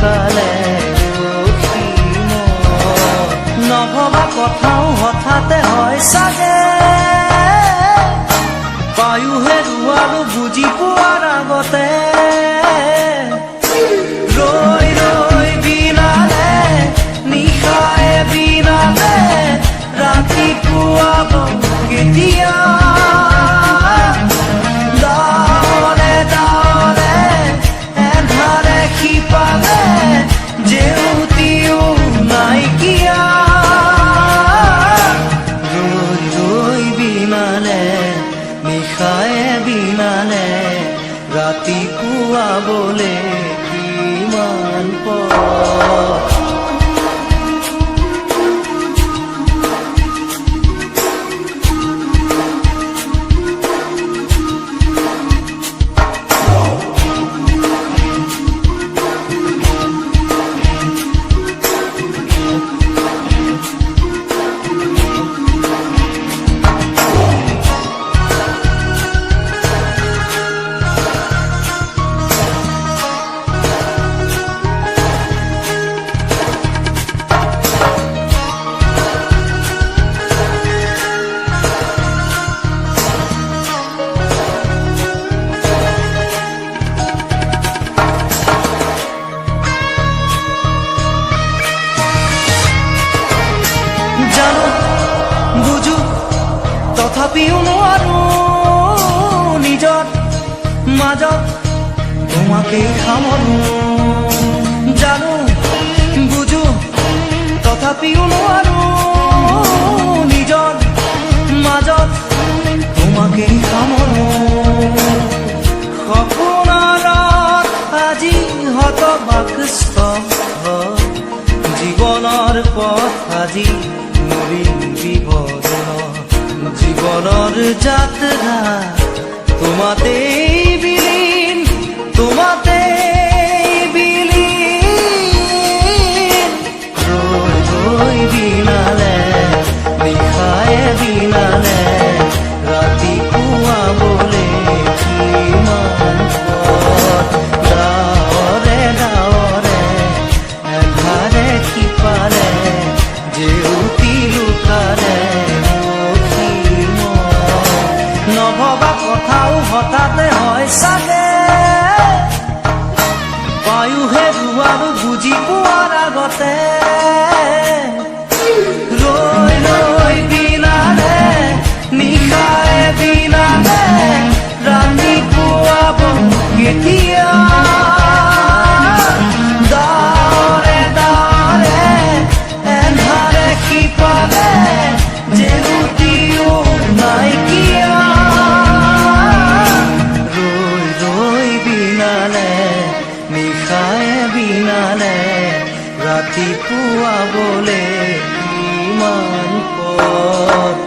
লুকালে নভবা কথাও হঠাতে হয় চাগে পায়ো হেৰুৱালো বুজি পোৱাৰ আগতে ৰৈ ৰৈ বিনালে নিশায়ে বিনালে ৰাতিপুৱাব কেতিয়া ডাৱৰে ডাৱৰে এন্ধাৰে শিপালে জেউতিও নাইকিয়া ৰৈ ৰৈ বিনালে নিশায়ে বিনালে ৰাতিপুৱাবলে কিমান পথ বুঝো তথাপিও নোৱাৰো নিজৰ মাজত তোমাকেই সামৰো জানো বুঝো তথাপিও নোৱাৰো নিজৰ মাজত তোমাকেই সামৰো সপোনত আজি হতবাকস্থ জীৱনৰ পথ আজি জীবনেৰ যাত্ৰা তোমাতেই বিলীন তোমাতেই বিলীন ৰই ৰই বিনালে নিশায়ে বিনালে ৰাতিপুৱাবলে কিমান পথ ডাৱৰে ডাৱৰে এন্ধাৰে শিপালে জেউতি লুকালে নভবা কথাও হঠাতে হয় চাগে পায়ো হেৰুৱালো বুজি পোৱাৰ আগতে ৰৈ ৰৈ বিনালে নিশায়ে বিনালে ৰাতিপুৱাব কেতিয়া ডাৱৰে ডাৱৰে এন্ধাৰে শিপালে জেউতিও নাইকিয়া নিশায়ে বিনালে ৰাতিপুৱাবলে কিমান পথ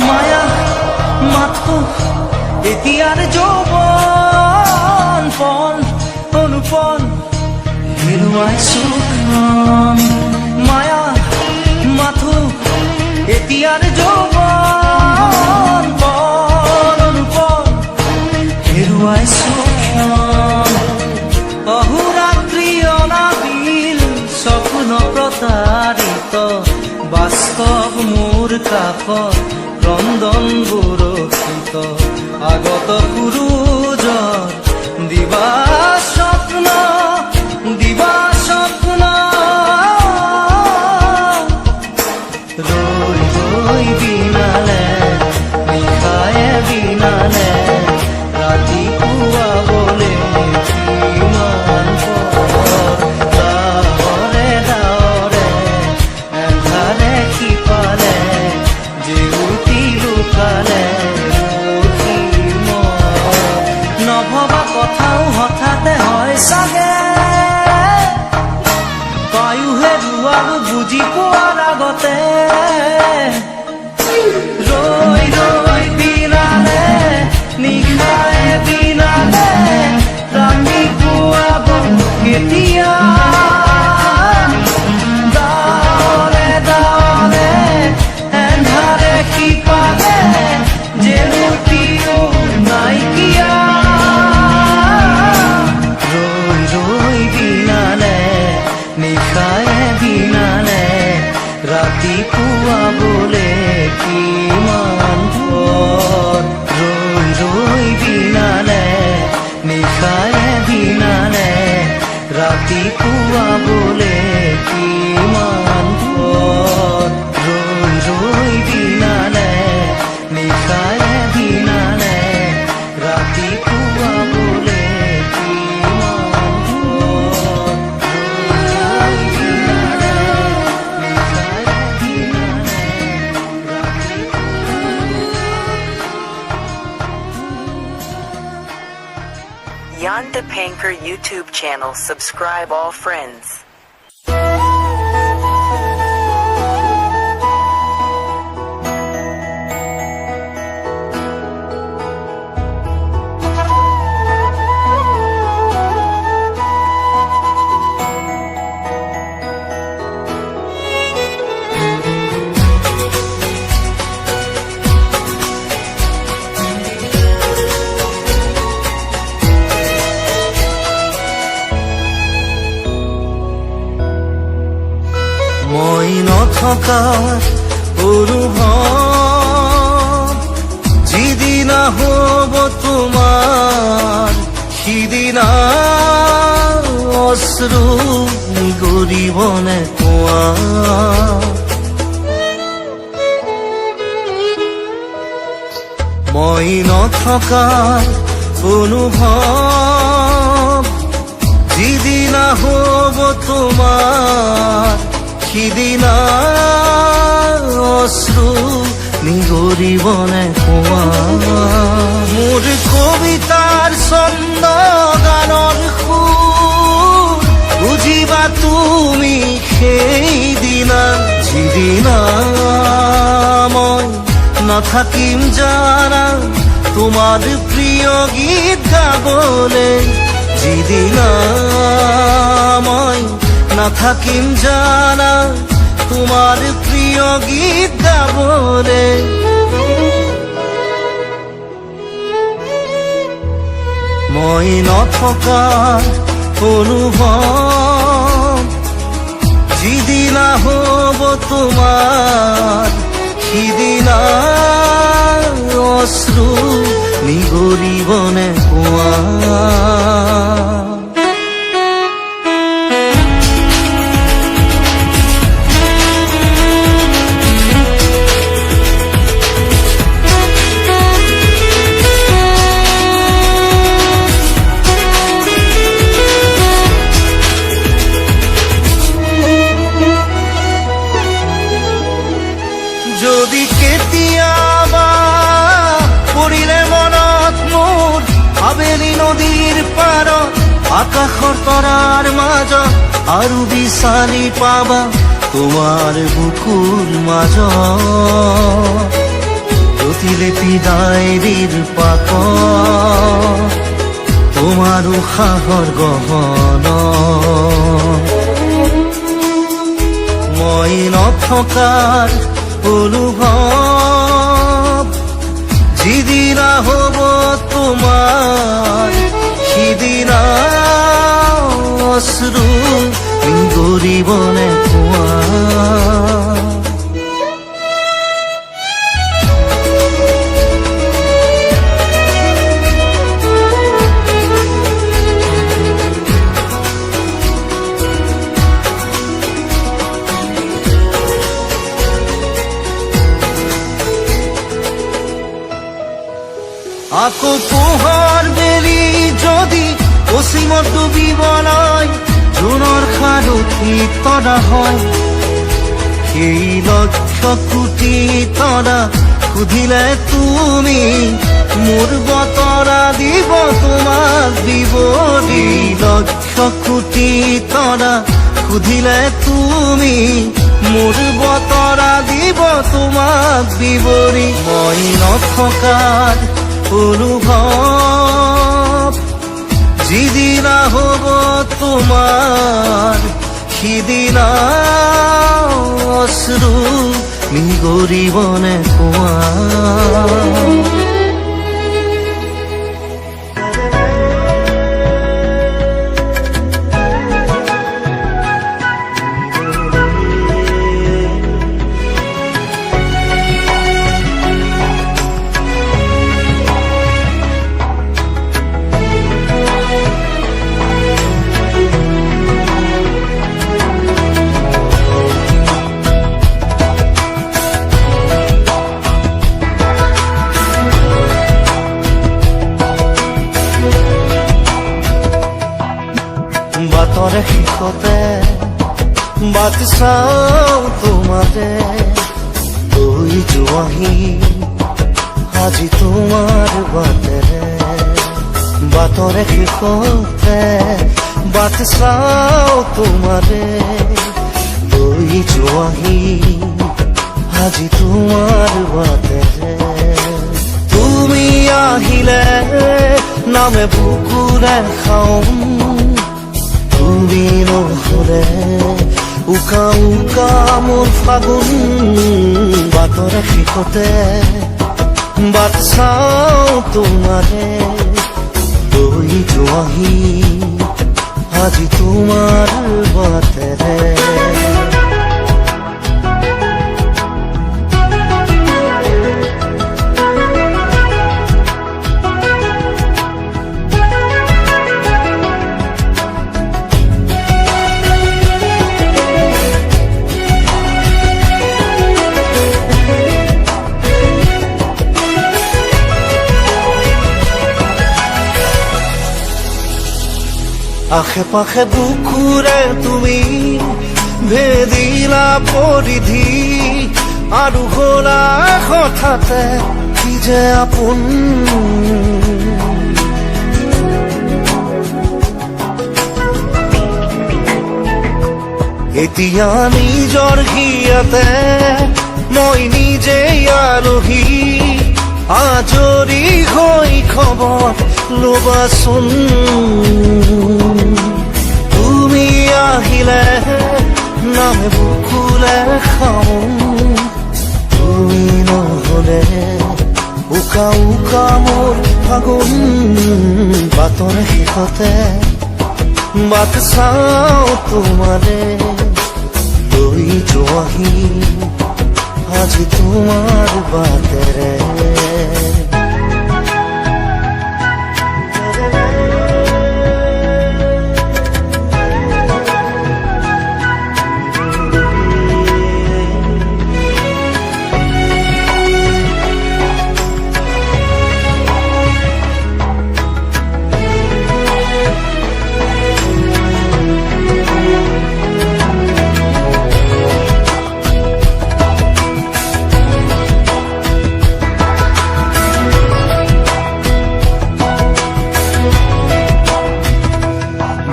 মায়া মাথো এতিয়াৰ যৌৱন পণ অনুপণ হেৰুৱাইছো মায়া মাথো এতিয়াৰ যৌৱন পণ অনুপণ হেৰুৱাইছো অহোৰাত্ৰি অনাবিল স্বপ্ন প্ৰতাৰিত বাস্তৱ মোৰ কাষত ক্ৰন্দন বুৰসিত আগত সূৰুজৰ দিবা স্বপ্ন বুজি পোৱাৰ আগতে ৰৈ ৰৈ বিনালে নিশায়ে বিনালে ৰাতি পুৱাব কেতিয়া দাৱৰে দাৱৰে এন্ধাৰে সিপাৰে জেলুটিও নাইকিয়া ৰৈ ৰৈ বিনালে নিশায়ে বিনালে ৰাতি পুৱাবলে কিমান পথ ৰৈ ৰৈ বিনালে নিশায়ে বিনালে ৰাতি পুৱাবলে কিমান পথ ৰৈ ৰৈ বিনালে নিশায়ে বিনালে ৰাতি পুৱাবলে কিমান পথ ৰৈ বিনালে নিশায়ে বিনালে ৰাতি Jan de Panker YouTube channel. Subscribe all friends. মই নথকাৰ অনুভৱ যিদিনা হ'ব তোমাৰ সিদিনা অশ্ৰু নিগৰিবনে কোৱা মই নথকাৰ অনুভৱ যিদিনা হ'ব তোমাৰ সিদিনা অশ্ৰু নিগৰিবনে কোৱা মোৰ কবিতাৰ ছন্দ গানৰ সুৰ বুজিবা তুমি সেইদিনা যিদিনা মই নাথাকিম জানা তোমাৰ প্ৰিয় গীত গাবলে যিদিনা মই নাথাকিম জানা তোমাৰ প্ৰিয় গীত গাবলে মই নথকাৰ অনুভৱ যিদিনা হ'ব তোমাৰ সিদিনা অশ্ৰু নিগৰিবনে কোৱা যদি কেতিয়াবা পৰিলে মনত মোৰ আবেলি নদীৰ পাৰত আকাশৰ তৰাৰ মাজত আৰু বিচাৰি পাবা তোমাৰ বুকুৰ মাজত প্ৰতিলিপি ডায়েৰীৰ পাকত তোমাৰ উশাহৰ গহনা মই নথকাৰ অনুভৱ যিদিনা হ'ব তোমাৰ সিদিনা অশ্ৰু নিগৰিবনে কোৱা আকৌ পোহৰ বেলি যদি অসীমত ডুবিবলৈ জোনৰ সাৰথি তৰা হয় সেই লক্ষ কোটি তৰা সুধিলে তুমি মোৰ বতৰা দিব তোমাক দিব লক্ষ কোটি তৰা সুধিলে তুমি মোৰ বতৰা দিব তোমাক বিৱৰি মই নথকাৰ অনুভৱ যিদিনা হ'ব তোমাৰ সিদিনা অশ্ৰু নিগৰিবনে কোৱা বাটৰ শেষতে বাট চাওঁ তোমাৰে গৈ যোৱাহি আজি তোমাৰ বাটেৰে বাটৰ শেষতে বাট চাওঁ তোমাৰে গৈ যোৱাহি আজি তোমাৰ বাটেৰে তুমি আহিলে নামে বুকুৰে খাওঁ তুমি নহলে উকা উকা মোৰ ফাগুন বাটৰ শেষতে বাট চাওঁ তোমাৰে গৈ যোৱাহি আজি তোমাৰ বাটেৰে আশে পাশে বুকুৰে তুমি ভেদিলা পৰিধি আৰু হলা হঠাতে কি যে আপোন এতিয়া নিজৰ হিয়াতে মই নিজে আলহী আজৰি হৈ খবৰ ল'বাচোন তুমি আহিলে নামে বুকুলে খাওঁ তুমি নহলে উকা উকা মোৰ ফাগুন বাটৰ শেষতে বাট চাওঁ তোমাৰে গৈ যোৱাহি আজি তোমাৰ বাটেৰে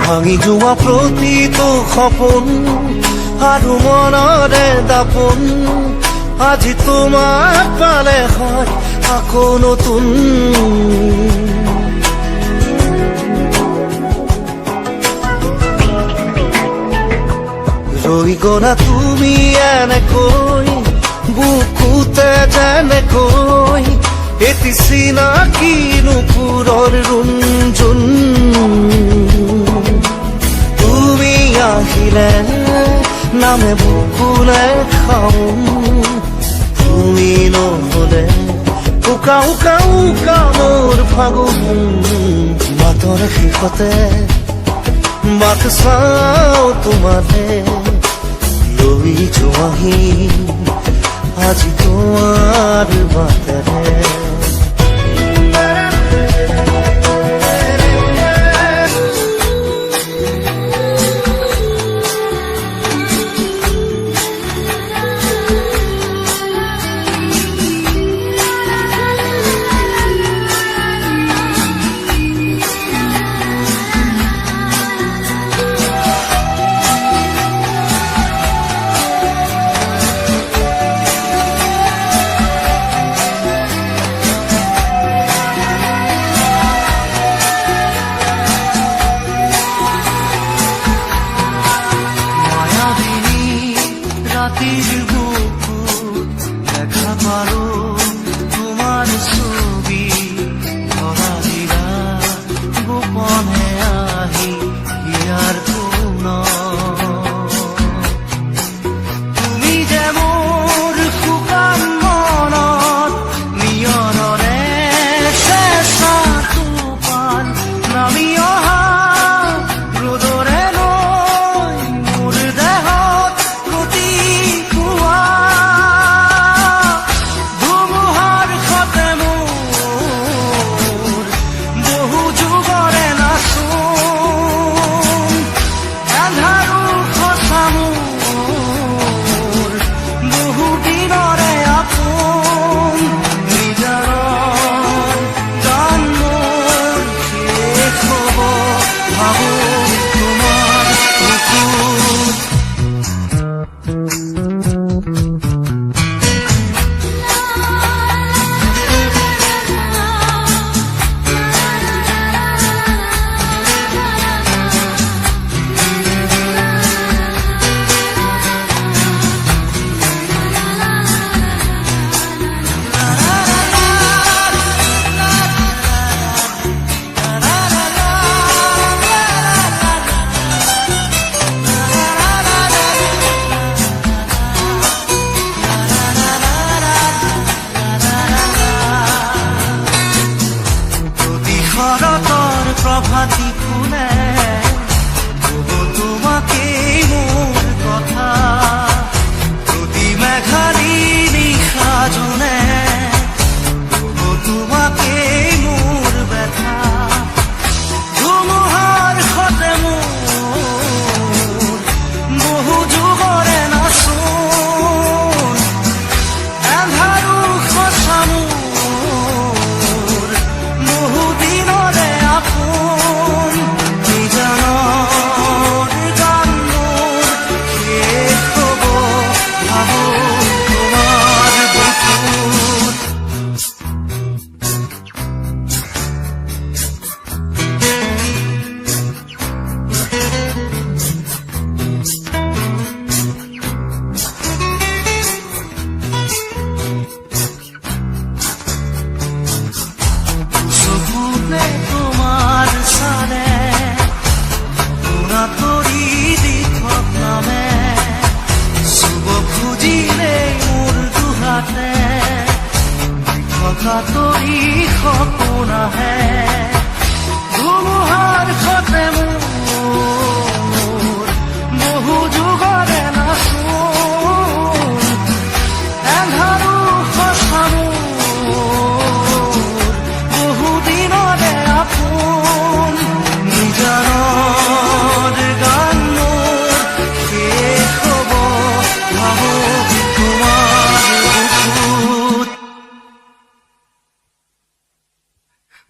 ভাঙি যোৱা প্ৰতিটো সপোন আৰু মনৰে দাপোন আজি তোমাক পালে হয় আকৌ নতুন ৰৈ গলা তুমি এনেকৈ বুকুতে যেনেকৈ এটি চিনাকি নুপুৰৰ ৰুণজুন তুমি আহিলে নামে বুকুলে খাওঁ তুমি নহলে উকা উকা উকা মোৰ ফাগুন বাটৰ শেষতে বাট চাওঁ তোমাৰে লৈ যোৱাহি আজি তোমাৰ বাটেৰে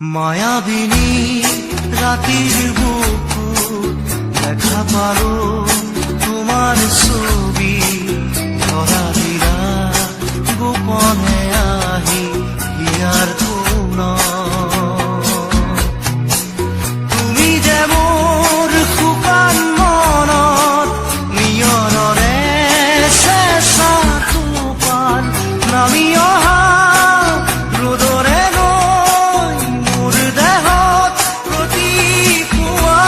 মায়াবিনী ৰাতেৰ বুকু দেখা পাৰো তোমাৰ ছবি ধৰা দিলা গোপনে আহি ইয়াৰ কোন তুমি যে মোৰ শুকান মনত নিয়ৰৰে চেঁচা টোপাল নামি অহা ৰ'দৰে গৈ মোৰ দেহত প্ৰতিপুৱা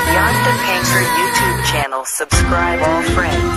Beyond the Painter YouTube channel. Subscribe all friends.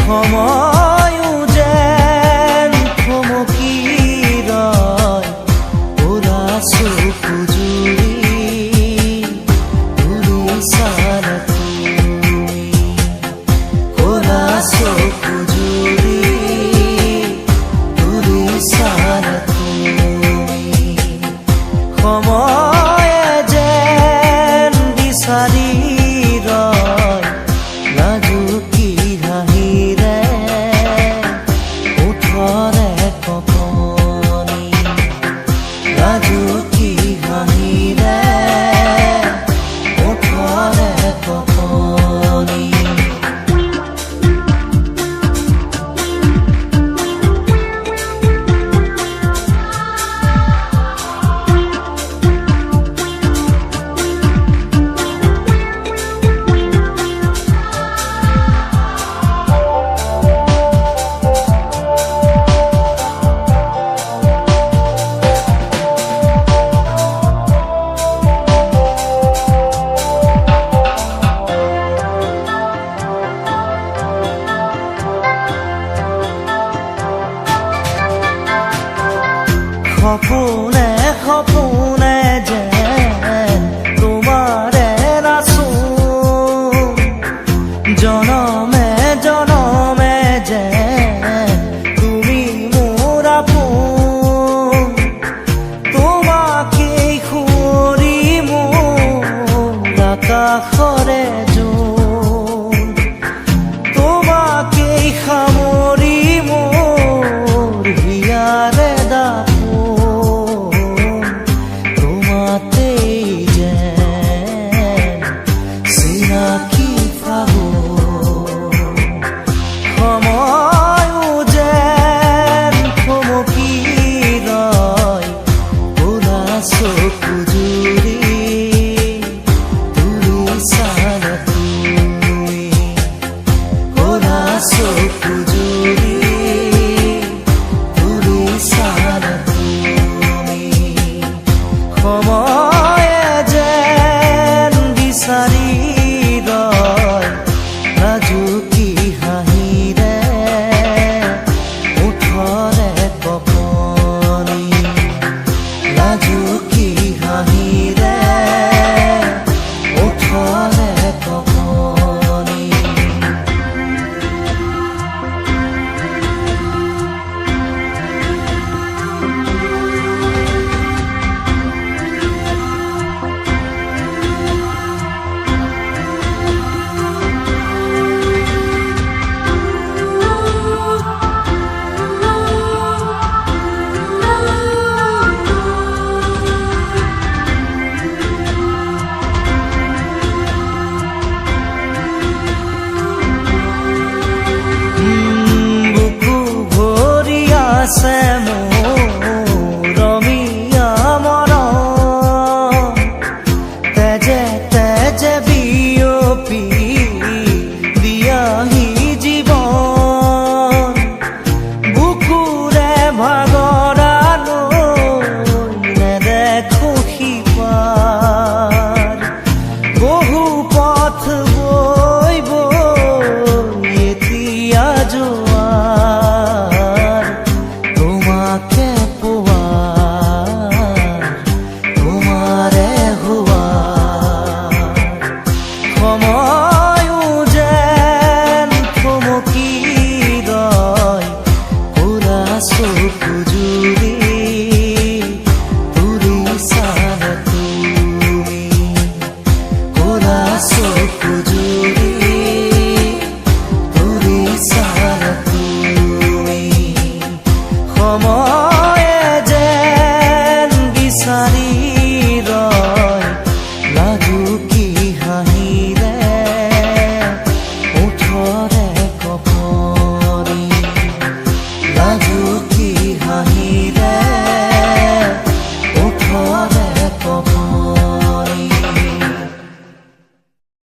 সময়ো যেন থমকি ৰয় ওৰা চকু জুৰি ঘূৰি চালা তুমি ওৰা চকু জুৰি ঘূৰি চালা তুমি সময়ে যেন বিচাৰি ৰয় লাজুকী হাঁহিৰে ওঠৰে কপনি লাজুকী হাঁহিৰে ওঠৰে কপনি সপোনে সপোনে